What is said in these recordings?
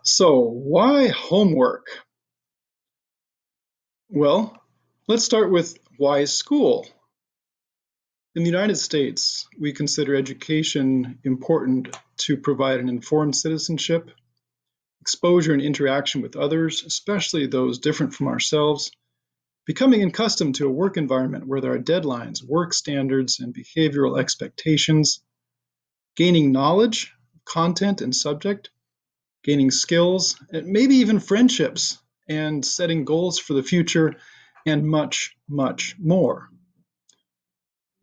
So, why homework? Well, let's start with why school. In the United States, we consider education important to provide an informed citizenship, exposure and interaction with others, especially those different from ourselves, becoming accustomed to a work environment where there are deadlines, work standards, and behavioral expectations, gaining knowledge, content, and subject, gaining skills, and maybe even friendships, and setting goals for the future, and much, much more.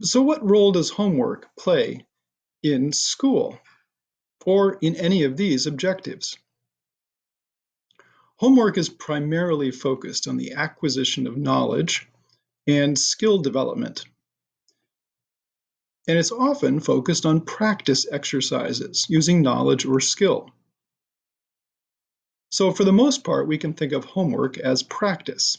So, what role does homework play in school or in any of these objectives? Homework is primarily focused on the acquisition of knowledge and skill development, and it's often focused on practice exercises using knowledge or skill. So, for the most part, we can think of homework as practice.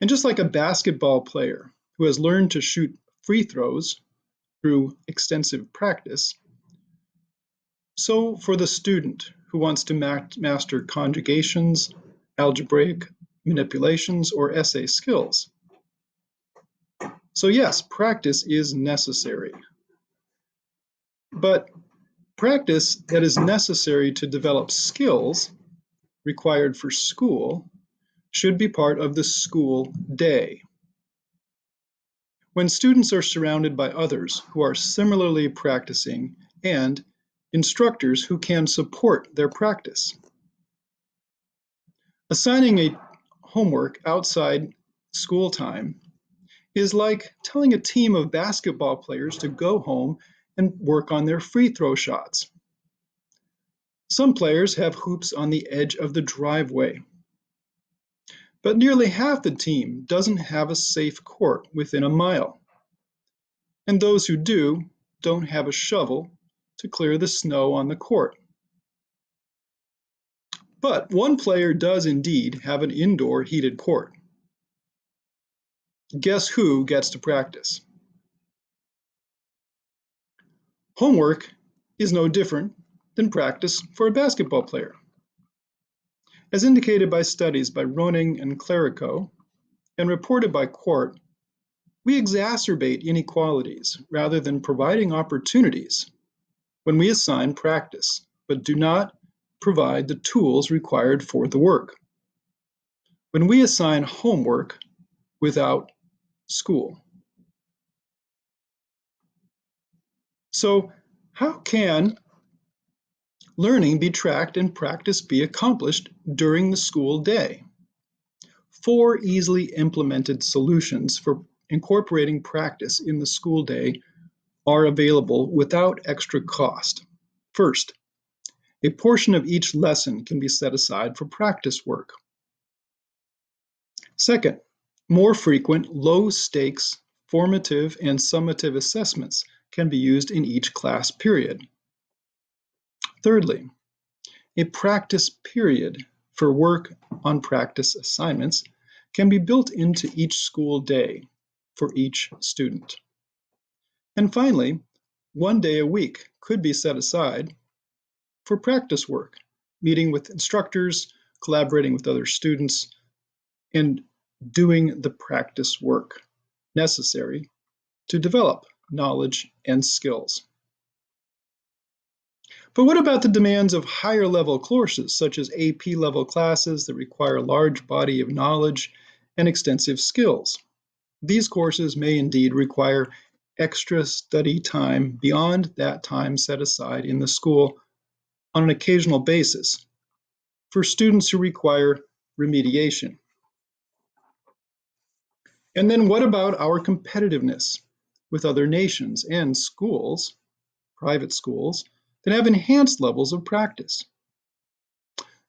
And just like a basketball player who has learned to shoot free throws through extensive practice, so for the student who wants to master conjugations, algebraic manipulations, or essay skills. So yes, practice is necessary. But practice that is necessary to develop skills required for school should be part of the school day. When students are surrounded by others who are similarly practicing and instructors who can support their practice. Assigning a homework outside school time is like telling a team of basketball players to go home and work on their free throw shots. Some players have hoops on the edge of the driveway, but nearly half the team doesn't have a safe court within a mile. And those who do don't have a shovel to clear the snow on the court. But one player does indeed have an indoor heated court. Guess who gets to practice? Homework is no different than practice for a basketball player. As indicated by studies by Roning and Clerico and reported by Quart, we exacerbate inequalities rather than providing opportunities when we assign practice, but do not provide the tools required for the work. When we assign homework without school. So, how can learning be tracked and practice be accomplished during the school day? 4 easily implemented solutions for incorporating practice in the school day are available without extra cost. First, a portion of each lesson can be set aside for practice work. Second, more frequent, low-stakes, formative and summative assessments can be used in each class period. Thirdly, a practice period for work on practice assignments can be built into each school day for each student. And finally, 1 day a week could be set aside for practice work, meeting with instructors, collaborating with other students, and doing the practice work necessary to develop knowledge and skills. But what about the demands of higher level courses, such as AP level classes that require a large body of knowledge and extensive skills? These courses may indeed require extra study time beyond that time set aside in the school on an occasional basis for students who require remediation. And then what about our competitiveness with other nations and schools, private schools, that have enhanced levels of practice?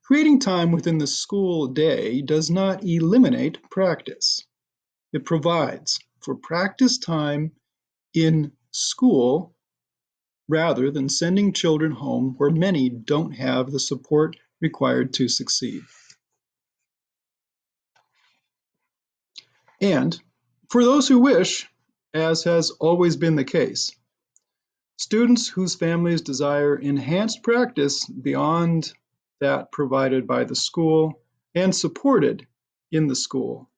Creating time within the school day does not eliminate practice. It provides for practice time in school rather than sending children home where many don't have the support required to succeed. And for those who wish, as has always been the case, students whose families desire enhanced practice beyond that provided by the school and supported in the school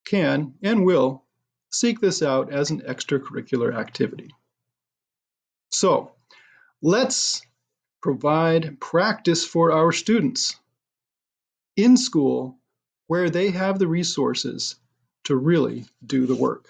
can and will seek this out as an extracurricular activity. So let's provide practice for our students in school where they have the resources to really do the work.